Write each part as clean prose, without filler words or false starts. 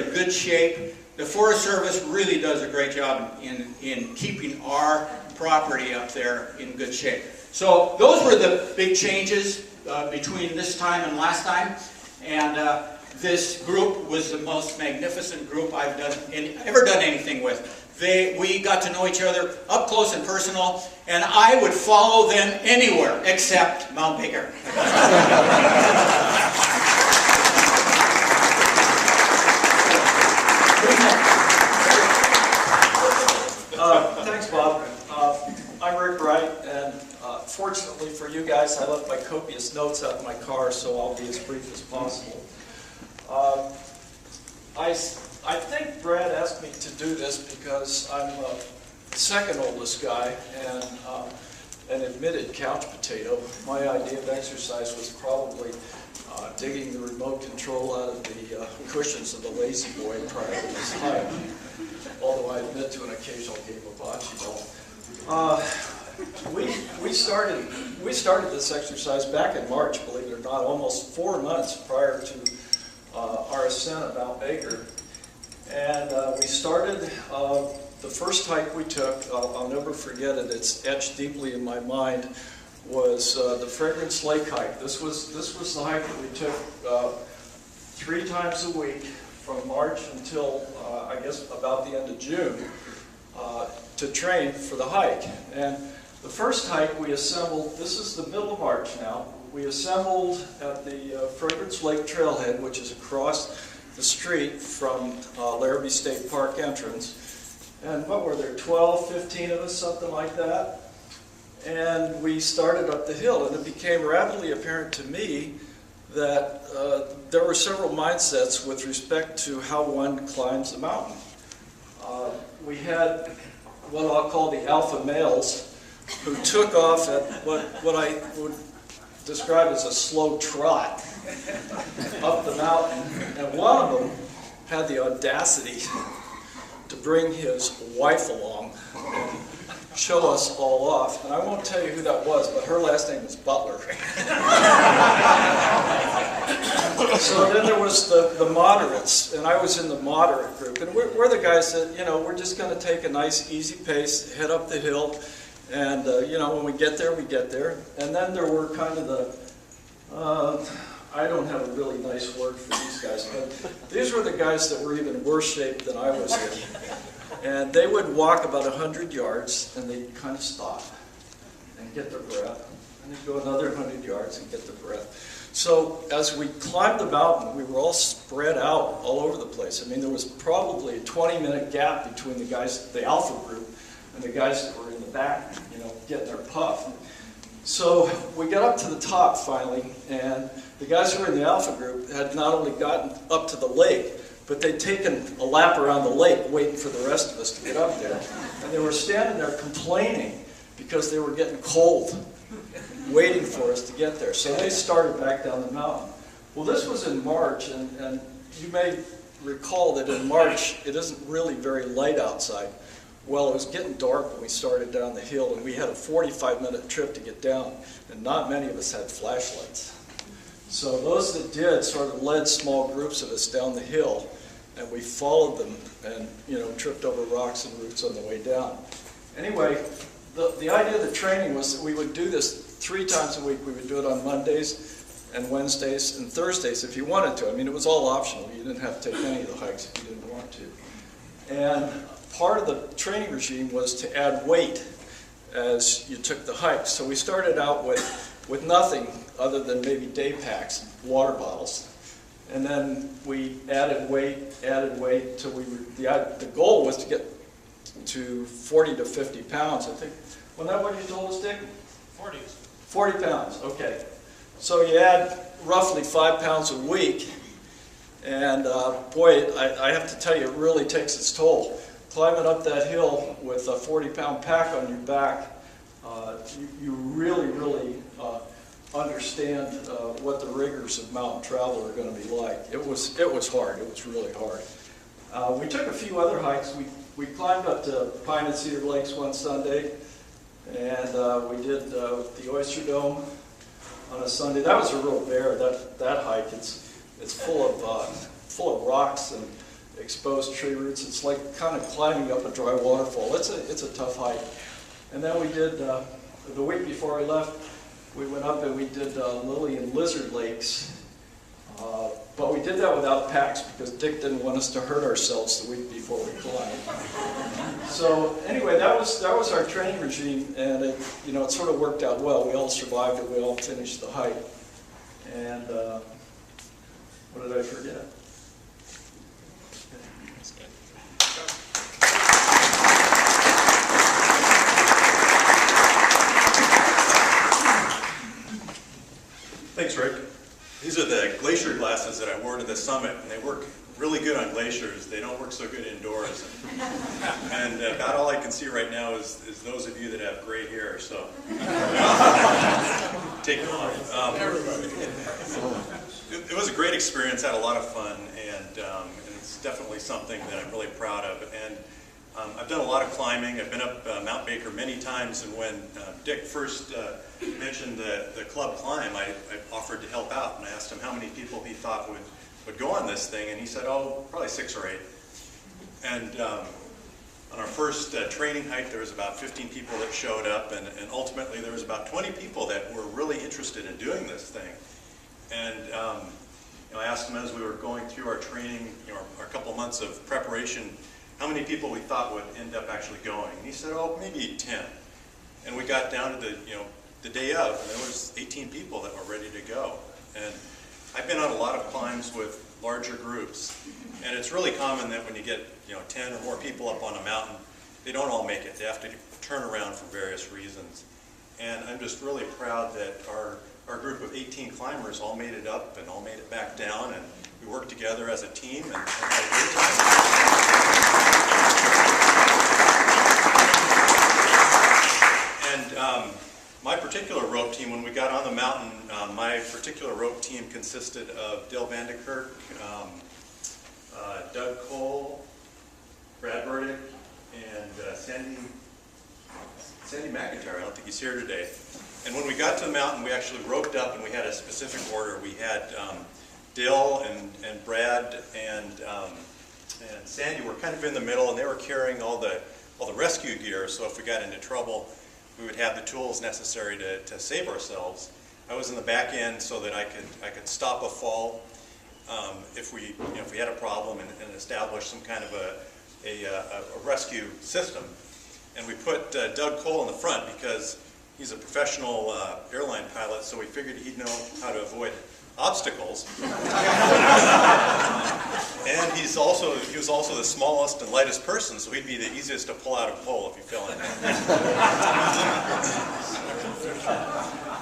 really good shape. The Forest Service really does a great job in keeping our property up there in good shape. So those were the big changes between this time and last time. And this group was the most magnificent group I've ever done anything with. We got to know each other up close and personal, and I would follow them anywhere except Mount Baker. Thanks, Bob. I'm Rick Wright, and fortunately for you guys, I left my copious notes out in my car, so I'll be as brief as possible. I think Brad asked me to do this because I'm the second oldest guy and an admitted couch potato. My idea of exercise was probably digging the remote control out of the cushions of the Lazy Boy prior to this hike, although I admit to an occasional game of bocce ball. We started this exercise back in March, believe it or not, almost 4 months prior to our ascent of Mount Baker. And we started, the first hike we took, I'll never forget it, it's etched deeply in my mind, was the Fragrance Lake hike. This was the hike that we took 3 times a week from March until I guess about the end of June to train for the hike. And the first hike we assembled, this is the middle of March now, we assembled at the Fragrance Lake Trailhead, which is across the street from Larrabee State Park entrance. And what were there, 12, 15 of us, something like that? And we started up the hill, and it became rapidly apparent to me that there were several mindsets with respect to how one climbs the mountain. We had what I'll call the alpha males who took off at what I would describe as a slow trot up the mountain, and one of them had the audacity to bring his wife along and show us all off. And I won't tell you who that was, but her last name was Butler. So then there was the moderates, and I was in the moderate group. And we're the guys that, you know, we're just going to take a nice, easy pace, head up the hill, and, you know, when we get there, we get there. And then there were kind of the, I don't have a really nice word for these guys, but these were the guys that were even worse shape than I was in. And they would walk about 100 yards, and they'd kind of stop and get their breath. And they'd go another 100 yards and get their breath. So as we climbed the mountain, we were all spread out all over the place. I mean, there was probably a 20-minute gap between the guys, the alpha group, and the guys that were in the back, you know, getting their puff. So we got up to the top finally, and the guys who were in the alpha group had not only gotten up to the lake, but they'd taken a lap around the lake waiting for the rest of us to get up there. And they were standing there complaining because they were getting cold, waiting for us to get there. So they started back down the mountain. Well, this was in March, and you may recall that in March it isn't really very light outside. Well, it was getting dark when we started down the hill, and we had a 45-minute trip to get down, and not many of us had flashlights. So those that did sort of led small groups of us down the hill, and we followed them and, you know, tripped over rocks and roots on the way down. Anyway, the idea of the training was that we would do this 3 times a week. We would do it on Mondays and Wednesdays and Thursdays if you wanted to. I mean, it was all optional. You didn't have to take any of the hikes if you didn't want to. And part of the training regime was to add weight as you took the hike. So we started out with nothing other than maybe day packs, water bottles. And then we added weight till the goal was to get to 40 to 50 pounds. I think, wasn't that what you told us, Dick? 40. 40 pounds, okay. So you add roughly 5 pounds a week, and boy, I have to tell you, it really takes its toll. Climbing up that hill with a 40-pound pack on your back, you really, really understand what the rigors of mountain travel are going to be like. It was hard. It was really hard. We took a few other hikes. We climbed up to Pine and Cedar Lakes one Sunday, and we did the Oyster Dome on a Sunday. That was a real bear. That hike. It's full of rocks, and exposed tree roots. It's like kind of climbing up a dry waterfall. It's a tough hike. And then we did, the week before I left, we went up and we did lily and lizard lakes. But we did that without packs because Dick didn't want us to hurt ourselves the week before we climbed. So anyway, that was our training regime, and it sort of worked out well. We all survived it. We all finished the hike. And what did I forget? Thanks, Rick. These are the glacier glasses that I wore to the summit, and they work really good on glaciers. They don't work so good indoors. And about all I can see right now is those of you that have gray hair, so take them off. It was a great experience, had a lot of fun, and it's definitely something that I'm really proud of. And I've done a lot of climbing. I've been up Mount Baker many times, and when Dick first mentioned the club climb, I offered to help out, and I asked him how many people he thought would go on this thing, and he said, oh, probably 6 or 8. And on our first training hike, there was about 15 people that showed up, and ultimately there was about 20 people that were really interested in doing this thing. And I asked him as we were going through our training, our couple months of preparation, how many people we thought would end up actually going. And he said, oh, maybe 10. And we got down to the day of, and there was 18 people that were ready to go. And I've been on a lot of climbs with larger groups, and it's really common that when you get 10 or more people up on a mountain, they don't all make it. They have to turn around for various reasons. And I'm just really proud that our group of 18 climbers all made it up and all made it back down, and we worked together as a team and had a great time. And my particular rope team, when we got on the mountain, my particular rope team consisted of Dale Vandekirk, Doug Cole, Brad Burdick, and Sandy McIntyre. I don't think he's here today. And when we got to the mountain, we actually roped up, and we had a specific order. We had Dale and Brad and Sandy were kind of in the middle, and they were carrying all the rescue gear. So if we got into trouble, we would have the tools necessary to save ourselves. I was in the back end so that I could stop a fall if we had a problem and establish some kind of a rescue system. And we put Doug Cole in the front because he's a professional airline pilot, so we figured he'd know how to avoid obstacles. And he was also the smallest and lightest person, so he'd be the easiest to pull out a pole if you fell in.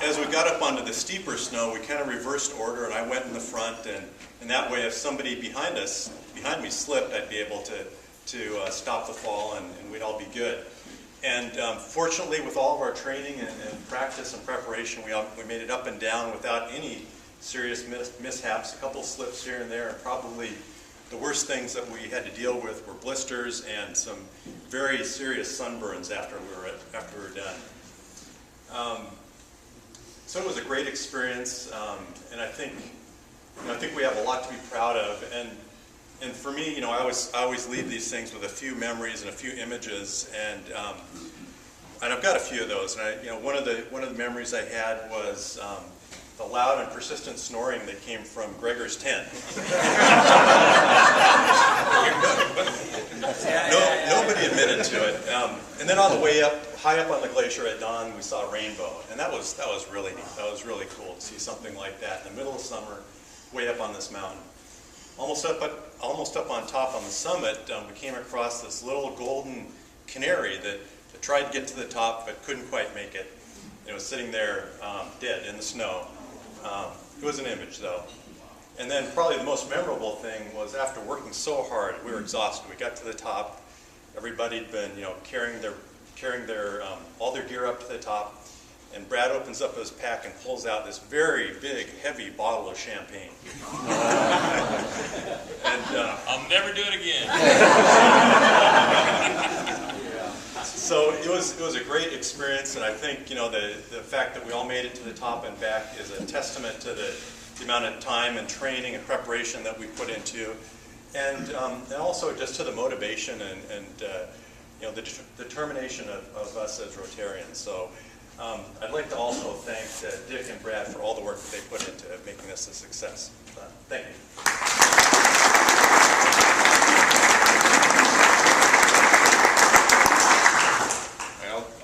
As we got up onto the steeper snow, we kind of reversed order, and I went in the front, and that way if somebody behind me slipped, I'd be able to stop the fall, and we'd all be good. And fortunately, with all of our training and practice and preparation, we made it up and down without any serious mishaps, a couple slips here and there, and probably the worst things that we had to deal with were blisters and some very serious sunburns after we were done. So it was a great experience, and I think we have a lot to be proud of. And for me, I always leave these things with a few memories and a few images, and I've got a few of those. And one of the memories I had was the loud and persistent snoring that came from Gregor's tent. Nobody admitted to it. And then on the way up, high up on the glacier at dawn, we saw a rainbow, and that was really neat. That was really cool to see something like that in the middle of summer, way up on this mountain. Almost up on top on the summit, we came across this little golden canary that tried to get to the top but couldn't quite make it. It was sitting there dead in the snow. It was an image, though. And then probably the most memorable thing was after working so hard, we were exhausted. We got to the top. Everybody'd been, carrying their all their gear up to the top. And Brad opens up his pack and pulls out this very big, heavy bottle of champagne. And I'll never do it again. So it was a great experience, and I think the fact that we all made it to the top and back is a testament to the amount of time and training and preparation that we put into. And also just to the motivation and you know, the determination of us as Rotarians. So I'd like to also thank Dick and Brad for all the work that they put into making this a success. Thank you.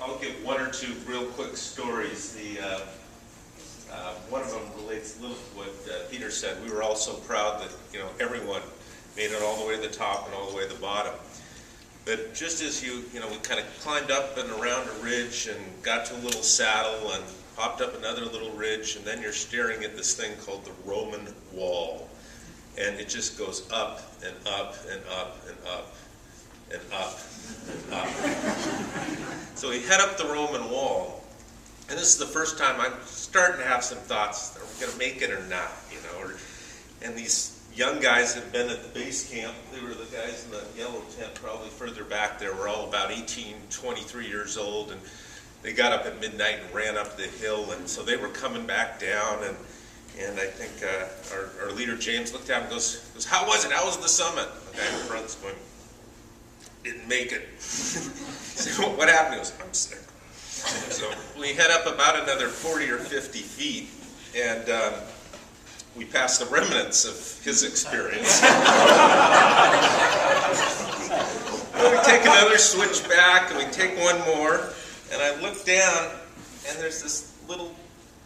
I'll give one or two real quick stories. One of them relates a little to what Peter said. We were all so proud that, you know, everyone made it all the way to the top and all the way to the bottom. But just as we kind of climbed up and around a ridge and got to a little saddle and popped up another little ridge, and then you're staring at this thing called the Roman Wall. And it just goes up and up and up and up and up and up. So we head up the Roman Wall, and this is the first time I'm starting to have some thoughts, are we going to make it or not, you know? And these young guys had been at the base camp. They were the guys in the yellow tent probably further back there. Were all about 18, 23 years old, and they got up at midnight and ran up the hill, and so they were coming back down, and I think our leader James looked at him and goes, how was it? How was the summit? The guy in front's going, didn't make it. So what happened? He goes, I'm sick. So we head up about another 40 or 50 feet, and we pass the remnants of his experience. And we take another switch back, and we take one more, and I look down, and there's this little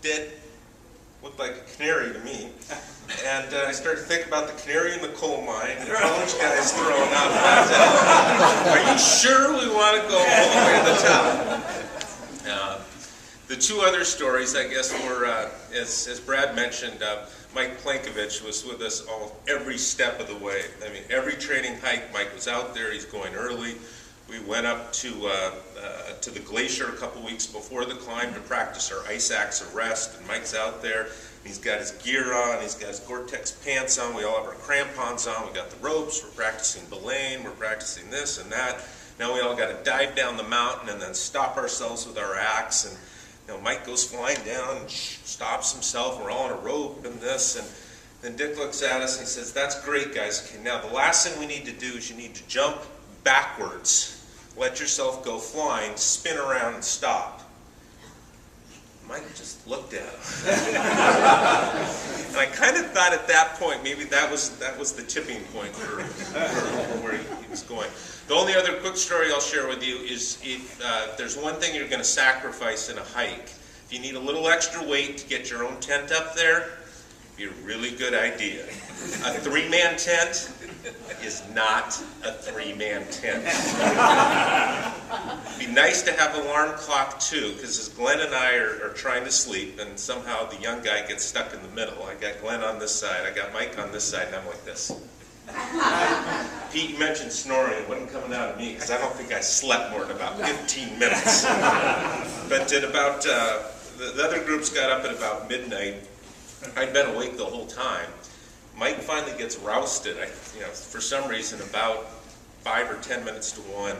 dead, looked like a canary to me. And I started to think about the canary in the coal mine, and the college guys throwing out that. Are you sure we want to go all the way to the top? The two other stories, I guess, were, as Brad mentioned, Mike Plankovich was with us every step of the way. I mean, every training hike, Mike was out there. He's going early. We went up to the glacier a couple weeks before the climb to practice our ice axe arrest, and Mike's out there. He's got his gear on, he's got his Gore-Tex pants on, we all have our crampons on, we got the ropes, we're practicing belaying, we're practicing this and that. Now we all got to dive down the mountain and then stop ourselves with our axe, and you know, Mike goes flying down and stops himself, we're all on a rope and this, and then Dick looks at us and he says, that's great guys, okay, now the last thing we need to do is you need to jump backwards, let yourself go flying, spin around and stop. Mike just looked at him. And I kind of thought at that point, maybe that was the tipping point for where he was going. The only other quick story I'll share with you is if there's one thing you're going to sacrifice in a hike, if you need a little extra weight to get your own tent up there, it'd be a really good idea. A 3-man tent is not a 3-man tent. It'd be nice to have an alarm clock too, because as Glenn and I are trying to sleep, and somehow the young guy gets stuck in the middle. I got Glenn on this side, I got Mike on this side, and I'm like this. Pete, you mentioned snoring. It wasn't coming out of me, because I don't think I slept more than about 15 minutes. But at about, the other groups got up at about midnight. I'd been awake the whole time. Mike finally gets rousted, for some reason, about 5 or 10 minutes to 1,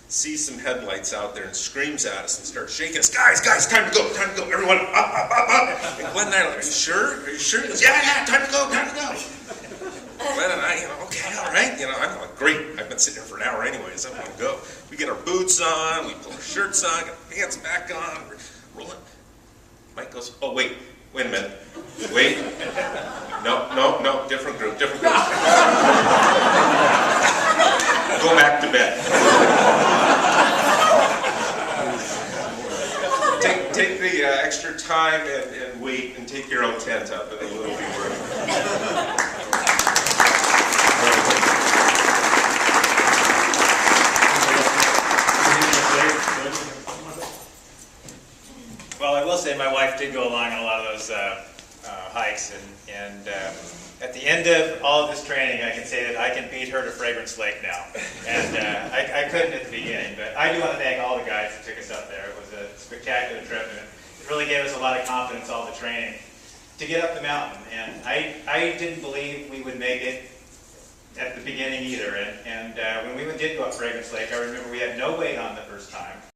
sees some headlights out there and screams at us and starts shaking us. Guys, time to go, everyone, up. And Glenn and I are like, are you sure? Are you sure? He goes, yeah, time to go. Glenn and I, okay, all right. I'm like, great, I've been sitting here for an hour anyways, I want to go. We get our boots on, we pull our shirts on, get our pants back on, we're rolling. Mike goes, oh, wait a minute. Wait. No, different group. Go back to bed. Take the extra time and wait and take your own tent up, and it will be worth it. Well, I will say my wife did go along on a lot of those hikes, and at the end of all of this training, I can say that I can beat her to Fragrance Lake now. And I couldn't at the beginning, but I do want to thank all the guys that took us up there. It was a spectacular trip, and it really gave us a lot of confidence, all the training, to get up the mountain. And I didn't believe we would make it at the beginning either. And when we did go up Fragrance Lake, I remember we had no weight on the first time.